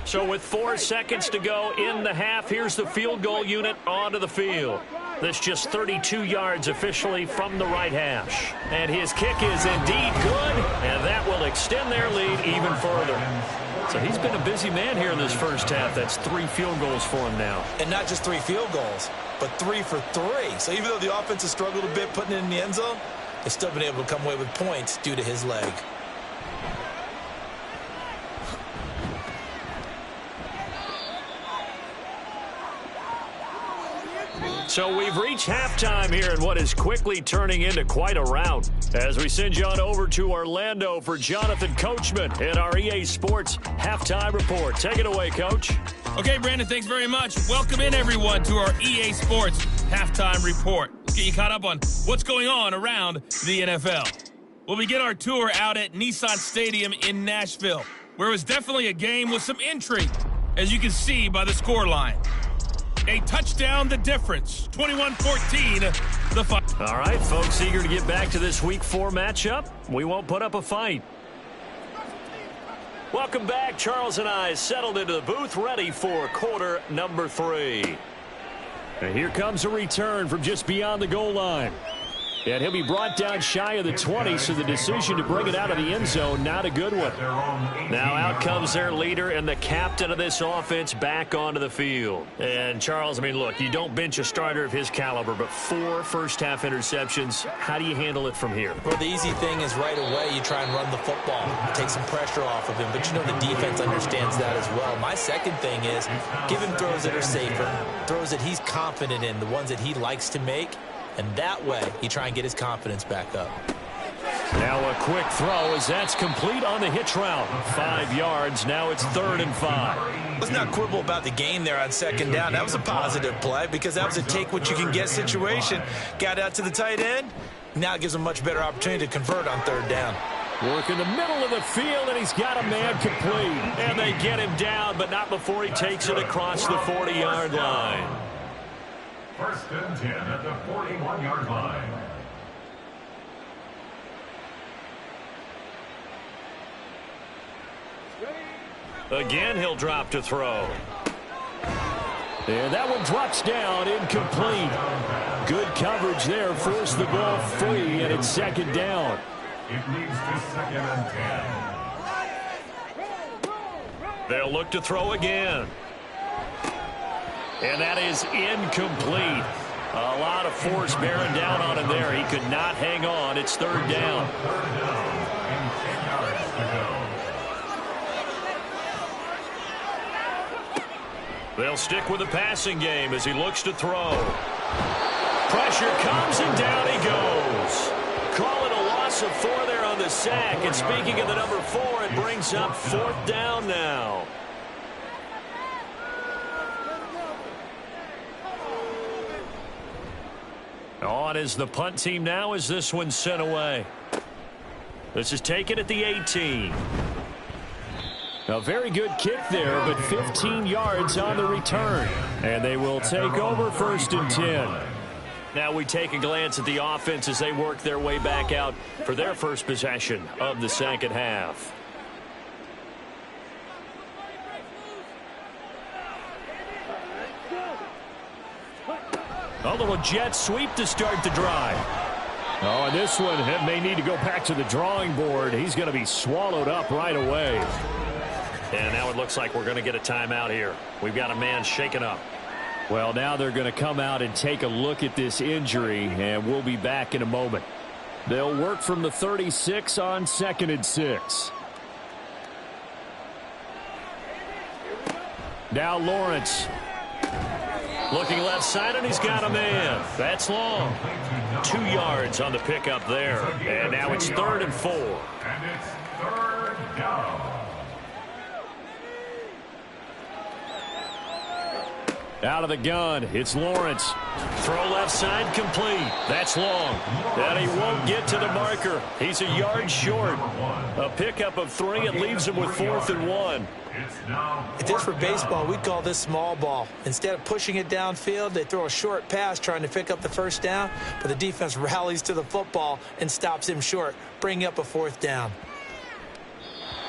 So with 4 seconds to go in the half, here's the field goal unit onto the field. That's just 32 yards officially from the right hash. And his kick is indeed good, and that will extend their lead even further. So he's been a busy man here in this first half. That's 3 field goals for him now. And not just 3 field goals, but 3 for 3. So even though the offense has struggled a bit putting it in the end zone, they've still been able to come away with points due to his leg. So we've reached halftime here in what is quickly turning into quite a rout. As we send you on over to Orlando for Jonathan Coachman in our EA Sports Halftime Report. Take it away, Coach. Okay, Brandon, thanks very much. Welcome in, everyone, to our EA Sports Halftime Report. Let's get you caught up on what's going on around the NFL. We'll begin our tour out at Nissan Stadium in Nashville, where it was definitely a game with some intrigue, as you can see by the scoreline. A touchdown, the difference. 21-14, the fight. All right, folks, eager to get back to this Week 4 matchup. We won't put up a fight. Welcome back. Charles and I settled into the booth, ready for quarter number 3. And here comes a return from just beyond the goal line. And he'll be brought down shy of the 20, so the decision to bring it out of the end zone, not a good one. Now out comes their leader and the captain of this offense back onto the field. And, Charles, I mean, look, you don't bench a starter of his caliber, but 4 first-half interceptions. How do you handle it from here? Well, the easy thing is right away you try and run the football, take some pressure off of him, but you know the defense understands that as well. My second thing is give him throws that are safer, throws that he's confident in, the ones that he likes to make. And that way, you try and get his confidence back up. Now a quick throw as that's complete on the hitch route. 5 yards. Now it's 3rd and 5. Let's not quibble about the gain there on second down. That was a positive play because that was a take-what-you-can-get situation. Got out to the tight end. Now it gives him a much better opportunity to convert on 3rd down. Work in the middle of the field, and he's got a man complete. And they get him down, but not before he takes it across the 40-yard line. 1st and 10 at the 41-yard line. Again, he'll drop to throw. And that one drops down, incomplete. Good coverage there, forced the ball free, and it's 2nd down. It leads to 2nd and 10. They'll look to throw again. And that is incomplete. A lot of force bearing down on him there. He could not hang on. It's 3rd down. 3rd down and 10 yards to go. They'll stick with the passing game as he looks to throw. Pressure comes and down he goes. Call it a loss loss of 4 there on the sack. And speaking of the number 4, it brings up 4th down now. On is the punt team now as this one's sent away. This is taken at the 18. A very good kick there, but 15 yards on the return. And they will take over 1st and 10. Now we take a glance at the offense as they work their way back out for their first possession of the second half. A little jet sweep to start the drive. Oh, and this one may need to go back to the drawing board. He's going to be swallowed up right away. And now it looks like we're going to get a timeout here. We've got a man shaken up. Well, now they're going to come out and take a look at this injury, and we'll be back in a moment. They'll work from the 36 on 2nd and 6. Now Lawrence. Looking left side, and he's got a man. That's long. 2 yards on the pickup there. And now it's 3rd and 4. And it's 3rd down. Out of the gun, it's Lawrence. Throw left side, complete. That's long. And he won't get to the marker. He's a yard short. A pickup of 3. It leaves him with 4th and 1. If this were baseball, we'd call this small ball. Instead of pushing it downfield, they throw a short pass trying to pick up the 1st down, but the defense rallies to the football and stops him short, bringing up a 4th down.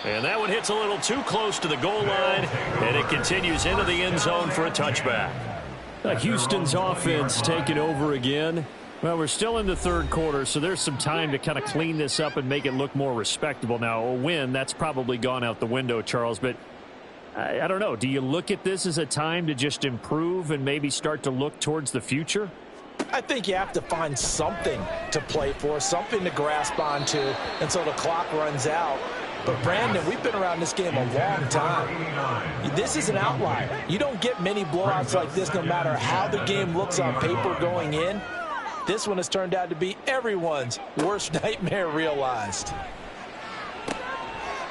And that one hits a little too close to the goal line, and it continues into the end zone for a touchback. Houston's offense taking over again. Well, we're still in the 3rd quarter, so there's some time to kind of clean this up and make it look more respectable. Now, a win, that's probably gone out the window, Charles, but I don't know. Do you look at this as a time to just improve and maybe start to look towards the future? I think you have to find something to play for, something to grasp onto until the clock runs out. But, Brandon, we've been around this game a long time. This is an outlier. You don't get many blowouts like this no matter how the game looks on paper going in. This one has turned out to be everyone's worst nightmare realized.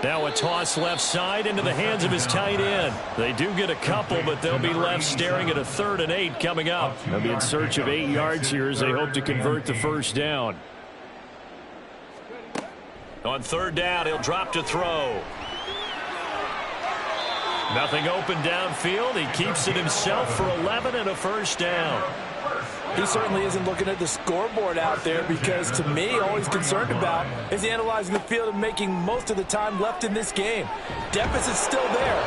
Now a toss left side into the hands of his tight end. They do get a couple, but they'll be left staring at a 3rd and 8 coming up. They'll be in search of 8 yards here as they hope to convert the 1st down. On 3rd down, he'll drop to throw. Nothing open downfield. He keeps it himself for 11 and a 1st down. He certainly isn't looking at the scoreboard out there because, to me, all he's concerned about is analyzing the field and making most of the time left in this game. Deficit's still there.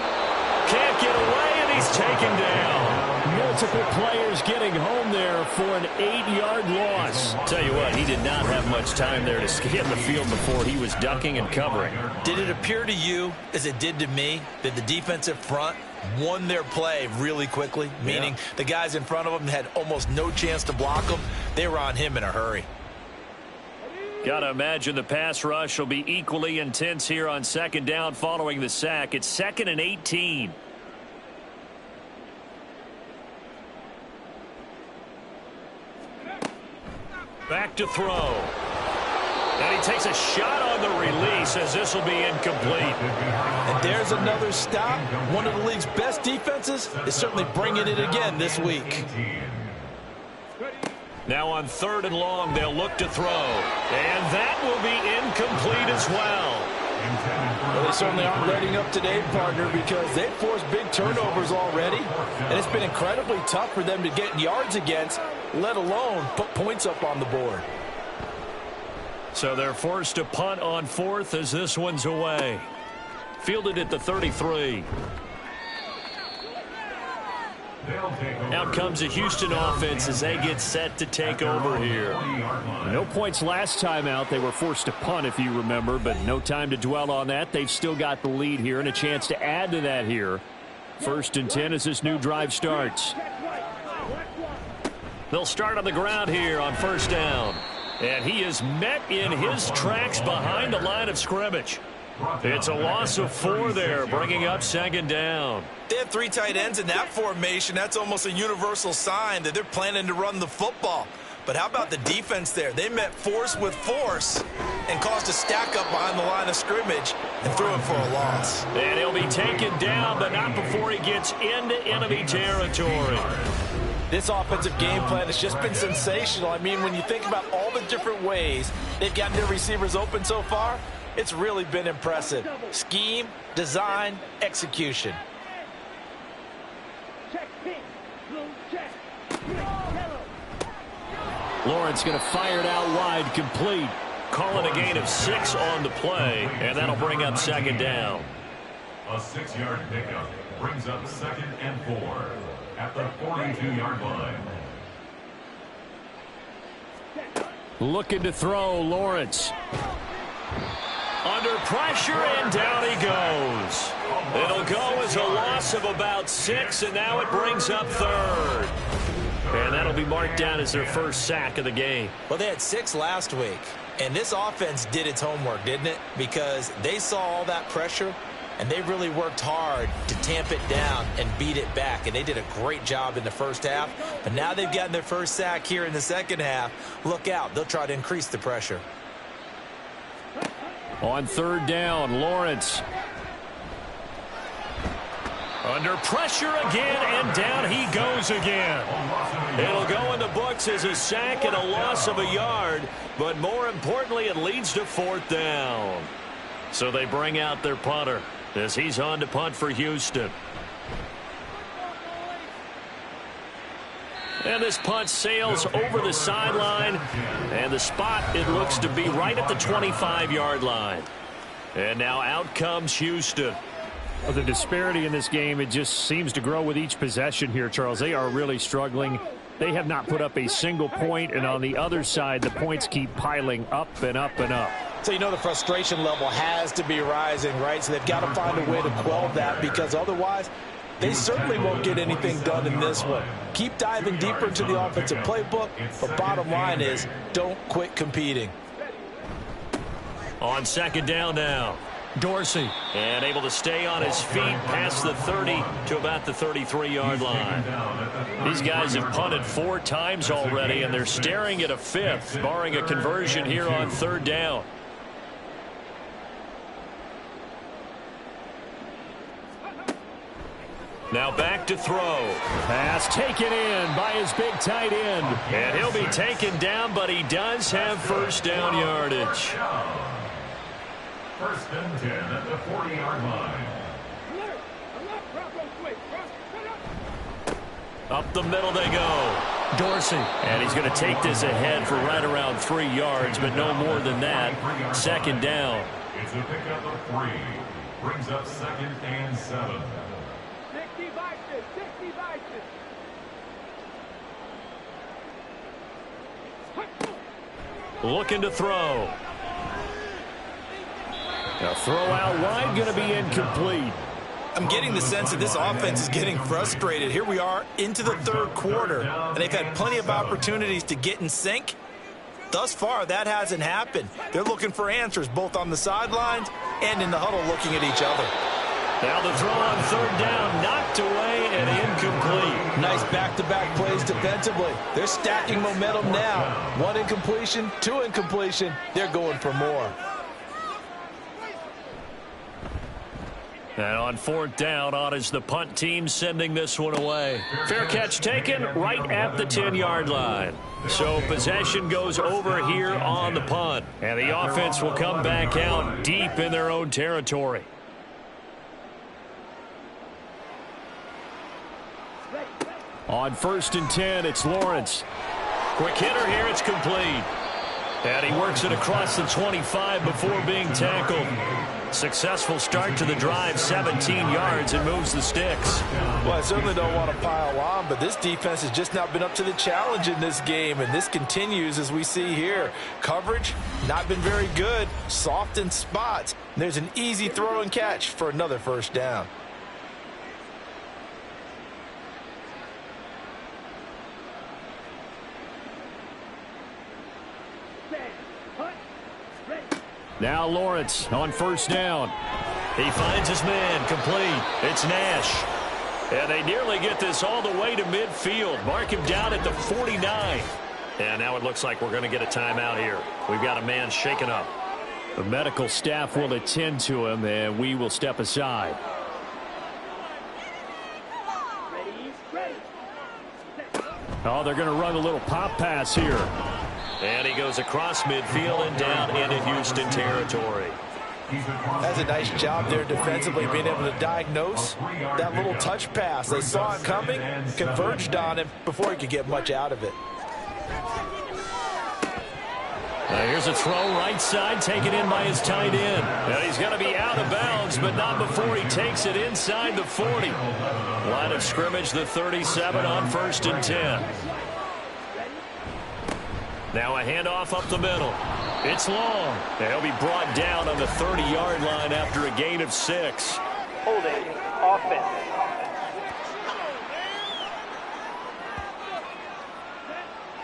Can't get away, and he's taken down. Multiple players getting home there for an 8-yard loss. Tell you what, he did not have much time there to scan the field before he was ducking and covering. Did it appear to you, as it did to me, that the defensive front won their play really quickly, meaning the guys in front of them had almost no chance to block them? They were on him in a hurry. Got to imagine the pass rush will be equally intense here on 2nd down following the sack. It's 2nd and 18. Back to throw. And he takes a shot on the release as this will be incomplete. And there's another stop. One of the league's best defenses is certainly bringing it again this week. Now on 3rd and long, they'll look to throw. And that will be incomplete as well. Well, they certainly aren't letting up today, partner, because they've forced big turnovers already. And it's been incredibly tough for them to get yards against, let alone put points up on the board. So they're forced to punt on 4th as this one's away. Fielded at the 33. Out comes the Houston offense as they get set to take over here. No points last time out. They were forced to punt, if you remember, but no time to dwell on that. They've still got the lead here and a chance to add to that here. 1st and 10 as this new drive starts. They'll start on the ground here on 1st down. And he is met in his tracks behind the line of scrimmage. It's a loss of 4 there, bringing up 2nd down. They have 3 tight ends in that formation. That's almost a universal sign that they're planning to run the football. But how about the defense there? They met force with force. and caused a stack up behind the line of scrimmage and threw it for a loss. And he'll be taken down, but not before he gets into enemy territory. This offensive game plan has just been sensational. I mean, when you think about all the different ways they've gotten their receivers open so far, it's really been impressive. Scheme, design, execution. Lawrence going to fire it out wide, complete. Calling a gain of 6 on the play, and that'll bring up second down. A 6-yard pickup brings up 2nd and 4 at the 42-yard line. Looking to throw, Lawrence. Under pressure, and down he goes. It'll go as a loss of about 6, and now it brings up 3rd. And that'll be marked down as their first sack of the game. Well, they had 6 last week, and this offense did its homework, didn't it? Because they saw all that pressure, and they really worked hard to tamp it down and beat it back. And they did a great job in the first half. But now they've gotten their first sack here in the second half. Look out. They'll try to increase the pressure. On 3rd down, Lawrence. Under pressure again, and down he goes again. It'll go in the books as a sack and a loss of a yard, but more importantly, it leads to 4th down. So they bring out their punter as he's on to punt for Houston. And this punt sails over the sideline, and the spot, it looks to be right at the 25-yard line. And now out comes Houston. Well, the disparity in this game, it just seems to grow with each possession here, Charles. They are really struggling. They have not put up a single point, and on the other side, the points keep piling up and up and up. So you know the frustration level has to be rising, right? So they've got to find a way to quell that, because otherwise they certainly won't get anything done in this one. Keep diving deeper into the offensive playbook, but bottom line is don't quit competing. On 2nd down now, Dorsey. And able to stay on his feet past the 30 to about the 33-yard line. These guys have punted 4 times already, and they're staring at a 5th, barring a conversion here on 3rd down. Now back to throw. Pass taken in by his big tight end. And he'll be taken down, but he does have first down yardage. 1st and 10 at the 40-yard line. Up the middle they go. Dorsey. And he's going to take this ahead for right around 3 yards, but no more than that. 2nd down. It's a pickup of 3. Brings up 2nd and 7. Looking to throw. A throw out wide, going to be incomplete. I'm getting the sense that this offense is getting frustrated. Here we are into the 3rd quarter, and they've had plenty of opportunities to get in sync. Thus far, that hasn't happened. They're looking for answers both on the sidelines and in the huddle looking at each other. Now the throw on 3rd down, knocked away and incomplete. Nice back-to-back plays defensively. They're stacking momentum now. 1 incompletion, 2 incompletion. They're going for more. And on 4th down, on is the punt team sending this one away. Fair catch taken right at the 10-yard line. So possession goes over here on the punt. And the offense will come back out deep in their own territory. On 1st and 10, it's Lawrence. Quick hitter here, it's complete. And he works it across the 25 before being tackled. Successful start to the drive, 17 yards, and moves the sticks. Well, I certainly don't want to pile on, but this defense has just not been up to the challenge in this game, and this continues as we see here. Coverage, not been very good, soft in spots. And there's an easy throw and catch for another first down. Now Lawrence on 1st down. He finds his man, complete. It's Nash. And they nearly get this all the way to midfield. Mark him down at the 49. And now it looks like we're going to get a timeout here. We've got a man shaken up. The medical staff will attend to him, and we will step aside. Oh, they're going to run a little pop pass here. And he goes across midfield and down into Houston territory. That's a nice job there defensively, being able to diagnose that little touch pass. They saw it coming, converged on him before he could get much out of it. Here's a throw right side, taken in by his tight end. And he's going to be out of bounds, but not before he takes it inside the 40. Line of scrimmage, the 37 on 1st and 10. Now a handoff up the middle. It's long. And he'll be brought down on the 30-yard line after a gain of 6. Holding offense.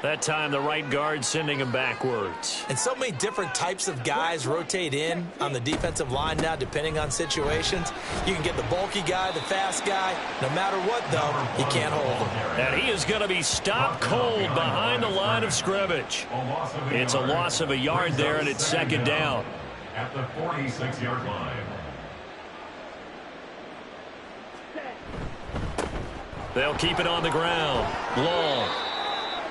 That time the right guard sending him backwards. And so many different types of guys rotate in on the defensive line now, depending on situations. You can get the bulky guy, the fast guy. No matter what, though, you can't hold him. And he is going to be stopped cold behind the line of scrimmage. It's a loss of a yard there, and it's 2nd down. At the 46-yard line. They'll keep it on the ground. Long.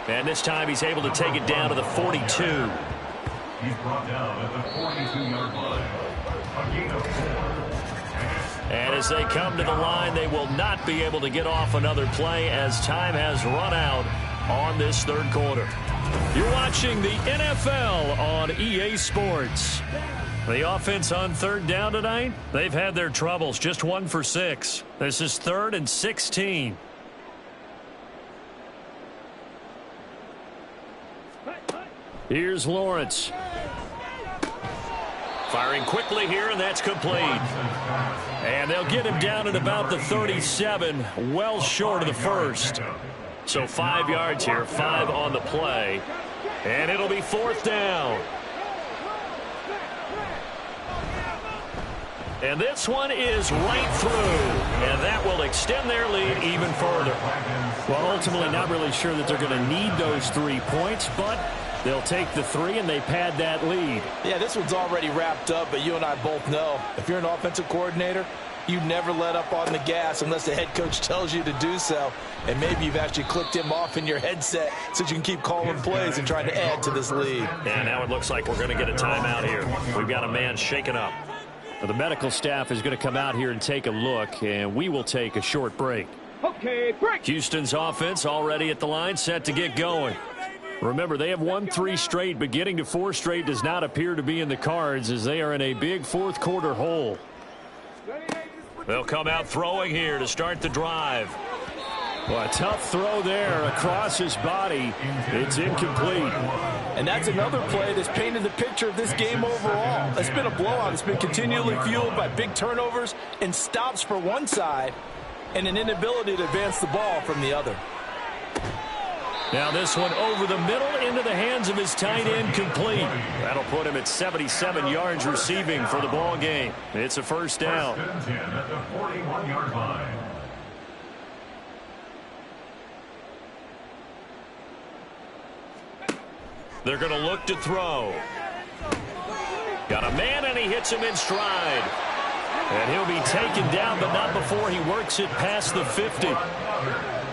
And this time he's able to take it down to the 42. He's brought down at the 42-yard line. A gain of 4. And as they come to the line, they will not be able to get off another play as time has run out on this 3rd quarter. You're watching the NFL on EA Sports. The offense on 3rd down tonight, they've had their troubles, just 1 for 6. This is 3rd and 16. Here's Lawrence. Firing quickly here, and that's complete. And they'll get him down at about the 37, well short of the 1st. So 5 yards here, 5 on the play. And it'll be 4th down. And this one is right through. And that will extend their lead even further. Well, ultimately not really sure that they're going to need those 3 points, but they'll take the 3 and they pad that lead. Yeah, this one's already wrapped up, but you and I both know if you're an offensive coordinator, you never let up on the gas unless the head coach tells you to do so. And maybe you've actually clicked him off in your headset so you can keep calling plays and trying to add to this lead. And now it looks like we're going to get a timeout here. We've got a man shaken up. Well, the medical staff is going to come out here and take a look, and we will take a short break. Okay, break. Houston's offense already at the line, set to get going. Remember, they have won 3 straight, but getting to 4 straight does not appear to be in the cards as they are in a big 4th quarter hole. They'll come out throwing here to start the drive. Well, a tough throw there across his body. It's incomplete. And that's another play that's painted the picture of this game overall. It's been a blowout. It's been continually fueled by big turnovers and stops for one side and an inability to advance the ball from the other. Now this one over the middle into the hands of his tight end, complete. That'll put him at 77 yards receiving for the ball game. It's a 1st down. 1st and 10 at the 41-yard line. They're going to look to throw. Got a man, and he hits him in stride. And he'll be taken down, but not before he works it past the 50.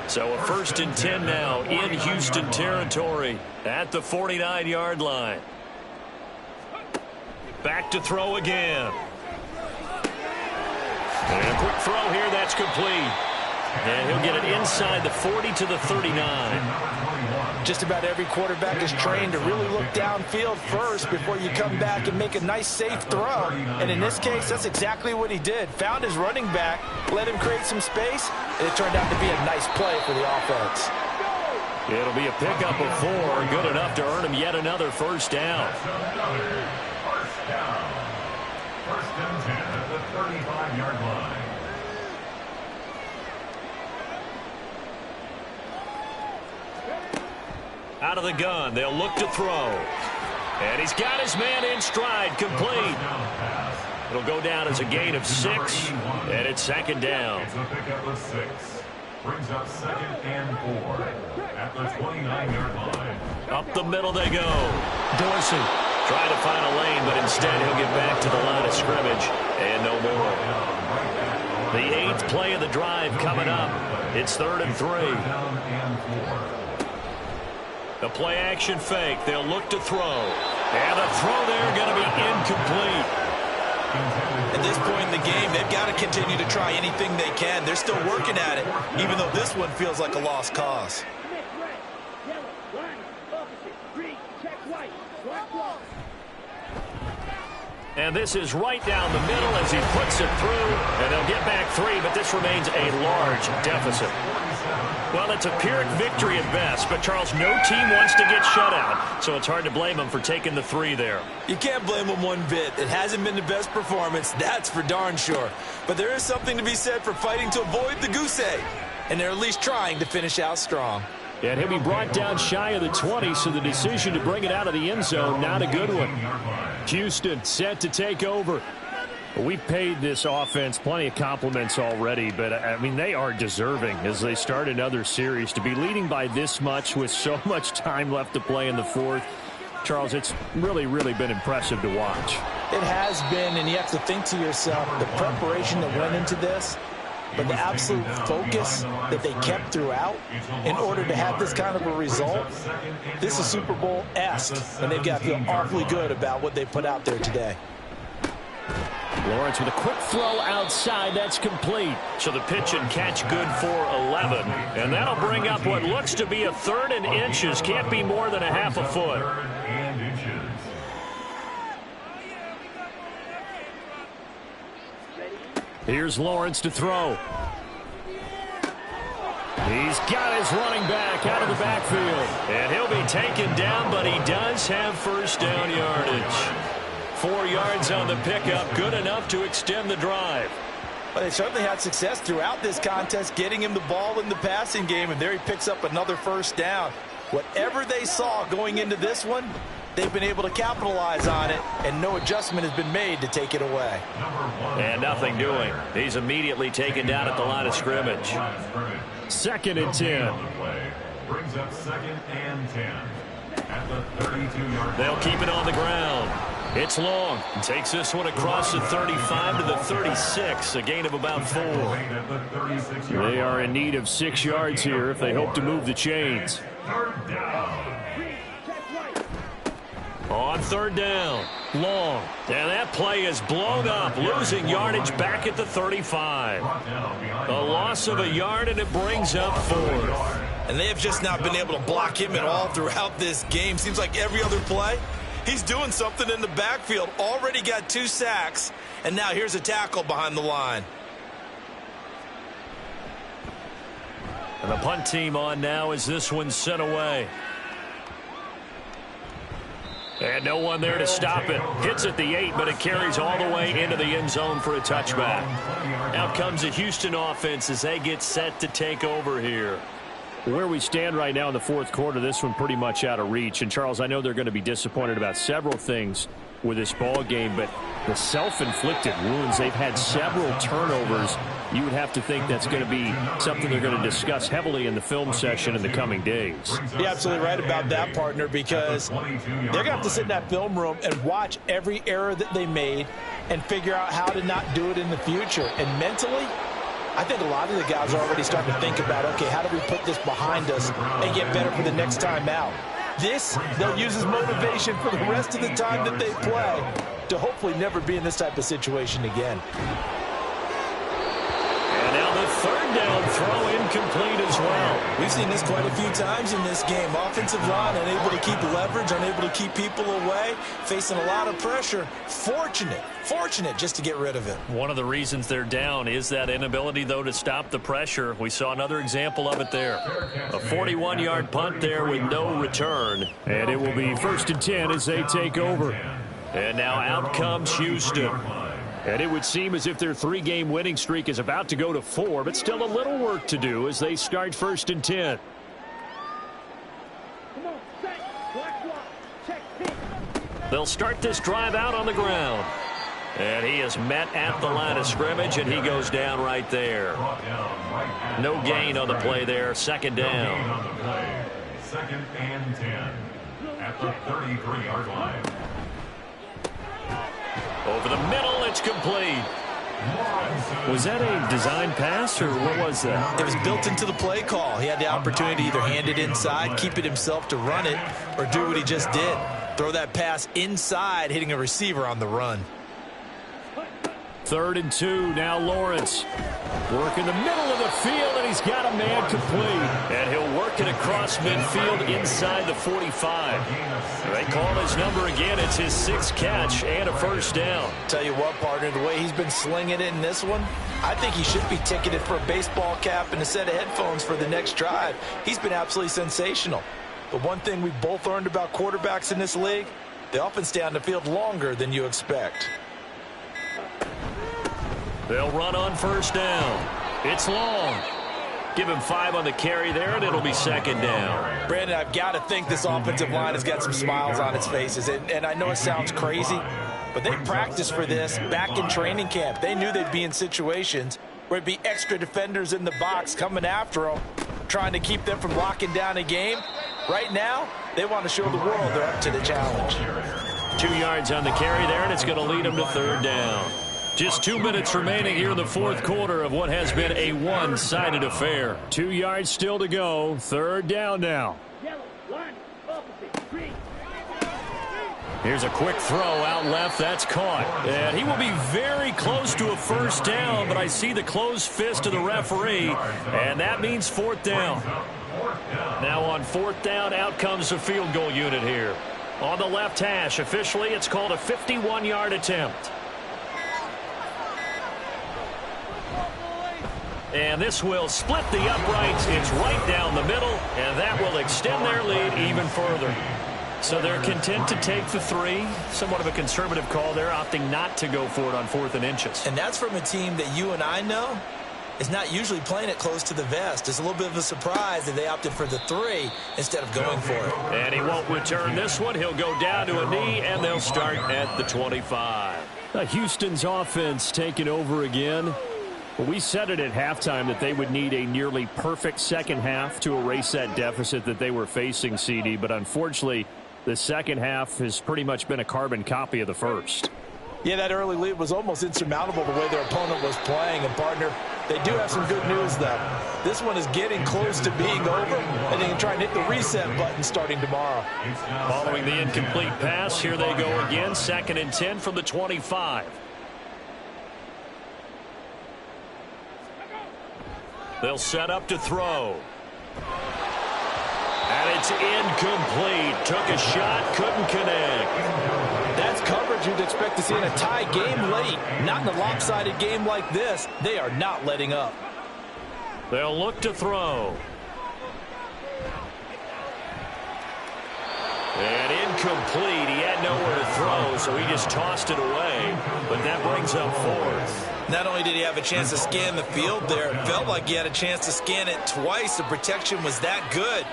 So a 1st and 10 now in Houston territory at the 49-yard line. Back to throw again. And a quick throw here, that's complete. And he'll get it inside the 40 to the 39. Just about every quarterback is trained to really look downfield first before you come back and make a nice, safe throw. And in this case, that's exactly what he did. Found his running back, let him create some space, and it turned out to be a nice play for the offense. It'll be a pickup of 4, good enough to earn him yet another 1st down. First down. 1st and 10 at the 35-yard line. Out of the gun, they'll look to throw. And he's got his man in stride, complete. It'll go down as a gain of 6, and it's 2nd down. It's a pickup of 6. Brings up 2nd and 4 at the 29-yard line. Up the middle they go. Dorsey Trying to find a lane, but instead he'll get back to the line of scrimmage and no more. The 8th play of the drive coming up. It's 3rd and 3. The play action fake. They'll look to throw. And the throw there going to be incomplete. At this point in the game, they've got to continue to try anything they can. They're still working at it, even though this one feels like a lost cause. And this is right down the middle as he puts it through. And they'll get back 3, but this remains a large deficit. Well, it's a Pyrrhic victory at best, but Charles, no team wants to get shut out, so it's hard to blame them for taking the 3 there. You can't blame them one bit. It hasn't been the best performance, that's for darn sure. But there is something to be said for fighting to avoid the goose egg, and they're at least trying to finish out strong. And he'll be brought down shy of the 20, so the decision to bring it out of the end zone, not a good one. Houston set to take over. We've paid this offense plenty of compliments already, but, I mean, they are deserving as they start another series. To be leading by this much with so much time left to play in the 4th, Charles, it's really, really been impressive to watch. It has been, and you have to think to yourself, the preparation that went into this, but the absolute focus that they kept throughout in order to have this kind of a result, this is Super Bowl-esque, and they've got to feel awfully good about what they put out there today. Lawrence with a quick throw outside. That's complete. So the pitch and catch good for 11. And that'll bring up what looks to be a 3rd and inches. Can't be more than a half a foot. Here's Lawrence to throw. He's got his running back out of the backfield. And he'll be taken down, but he does have first down yardage. 4 yards on the pickup, good enough to extend the drive. Well, they certainly had success throughout this contest, getting him the ball in the passing game, and there he picks up another first down. Whatever they saw going into this one, they've been able to capitalize on it, and no adjustment has been made to take it away. And nothing doing. He's immediately taken down at the line of scrimmage. 2nd and 10. Brings up 2nd and 10 at the 32-yard line. They'll keep it on the ground. It's long. Takes this one across the 35 to the 36. A gain of about 4. They are in need of 6 yards here if they hope to move the chains. On 3rd down. Long. And that play is blown up. Losing yardage back at the 35. A loss of a yard, and it brings up 4th. And they have just not been able to block him at all throughout this game. Seems like every other play, he's doing something in the backfield. Already got 2 sacks, and now here's a tackle behind the line. And the punt team on now as this one's sent away. And no one there to stop it. Hits at the 8, but it carries all the way into the end zone for a touchback. Out comes the Houston offense as they get set to take over here. Where we stand right now in the 4th quarter, this one pretty much out of reach. And, Charles, I know they're going to be disappointed about several things with this ball game, but the self-inflicted wounds, they've had several turnovers. You would have to think that's going to be something they're going to discuss heavily in the film session in the coming days. You're absolutely right about that, partner, because they're going to have to sit in that film room and watch every error that they made and figure out how to not do it in the future. And mentally, I think a lot of the guys are already starting to think about, okay, how do we put this behind us and get better for the next time out? This, they'll use as motivation for the rest of the time that they play to hopefully never be in this type of situation again. And now the 3rd down throw incomplete as well. We've seen this quite a few times in this game. Offensive line unable to keep leverage, unable to keep people away, facing a lot of pressure. Fortunate just to get rid of it. One of the reasons they're down is that inability, though, to stop the pressure. We saw another example of it there. A 41-yard punt there with no return. And it will be 1st and 10 as they take over. And now out comes Houston. And it would seem as if their 3-game winning streak is about to go to 4, but still a little work to do as they start 1st and 10. They'll start this drive out on the ground. And he is met at the line of scrimmage, and he goes down right there. No gain on the play there. 2nd down. 2nd and 10 at the 33-yard line. Over the middle, it's complete. Was that a design pass, or what was that? It was built into the play call. He had the opportunity to either hand it inside, keep it himself to run it, or do what he just did. Throw that pass inside, hitting a receiver on the run. 3rd and 2, now Lawrence. Work in the middle of the field, and he's got a man complete. And he'll work it across midfield inside the 45. They call his number again. It's his 6th catch and a first down. Tell you what, partner, the way he's been slinging it in this one, I think he should be ticketed for a baseball cap and a set of headphones for the next drive. He's been absolutely sensational. But one thing we both learned about quarterbacks in this league, they often stay on the field longer than you expect. They'll run on first down. It's long. Give him 5 on the carry there, and it'll be 2nd down. Brandon, I've got to think this offensive line has got some smiles on its faces. And I know it sounds crazy, but they practiced for this back in training camp. They knew they'd be in situations where it'd be extra defenders in the box coming after them, trying to keep them from locking down a game. Right now, they want to show the world they're up to the challenge. 2 yards on the carry there, and it's going to lead them to 3rd down. Just 2 minutes remaining here in the 4th quarter of what has been a one-sided affair. 2 yards still to go. 3rd down now. Here's a quick throw out left. That's caught. And he will be very close to a first down, but I see the closed fist of the referee, and that means 4th down. Now on 4th down, out comes the field goal unit here. On the left hash, officially, it's called a 51-yard attempt. And this will split the uprights. It's right down the middle, and that will extend their lead even further. So they're content to take the 3. Somewhat of a conservative call there, opting not to go for it on 4th and inches. And that's from a team that you and I know is not usually playing it close to the vest. It's a little bit of a surprise that they opted for the 3 instead of going for it. And he won't return this one. He'll go down to a knee, and they'll start at the 25. Houston's offense taking over again. We said it at halftime that they would need a nearly perfect second half to erase that deficit that they were facing, CD. But unfortunately, the second half has pretty much been a carbon copy of the first. Yeah, that early lead was almost insurmountable the way their opponent was playing. And, partner, they do have some good news, though. This one is getting close to being over, and they can try and hit the reset button starting tomorrow. Following the incomplete pass, here they go again. 2nd and 10 from the 25. They'll set up to throw. And it's incomplete. Took a shot, couldn't connect. That's coverage you'd expect to see in a tie game late. Not in a lopsided game like this. They are not letting up. They'll look to throw. And incomplete. He had nowhere to throw, so he just tossed it away. But that brings up 4th. Not only did he have a chance to scan the field there, it felt like he had a chance to scan it twice. The protection was that good.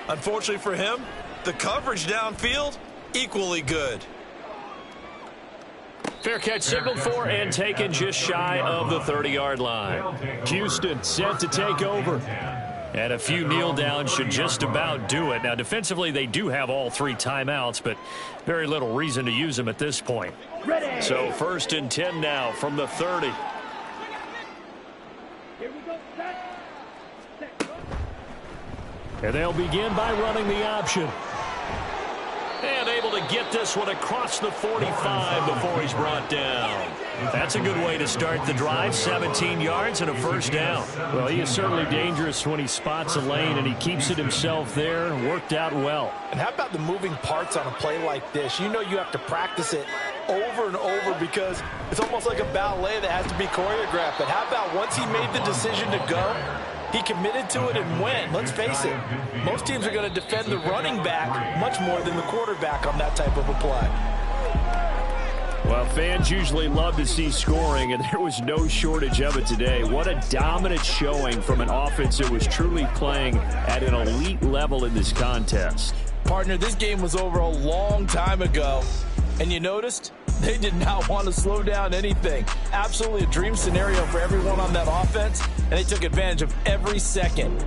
Unfortunately for him, the coverage downfield, equally good. Fair catch signaled for and taken just shy of the 30-yard line. Houston set to take over. And a few kneel downs should just about do it. Now, defensively, they do have all 3 timeouts, but very little reason to use them at this point. Ready. So 1st and 10 now from the 30. Here we go. Set. And they'll begin by running the option. And able to get this one across the 45 before he's brought down. That's a good way to start the drive. 17 yards and a first down. Well, he is certainly dangerous when he spots a lane, and he keeps it himself there. Worked out well. And how about the moving parts on a play like this? You know you have to practice it over and over because it's almost like a ballet that has to be choreographed. But how about once he made the decision to go, he committed to it and went. Let's face it, most teams are going to defend the running back much more than the quarterback on that type of a play. Well, fans usually love to see scoring, and there was no shortage of it today. What a dominant showing from an offense that was truly playing at an elite level in this contest. Partner, this game was over a long time ago, and you noticed they did not want to slow down anything. Absolutely a dream scenario for everyone on that offense, and they took advantage of every second.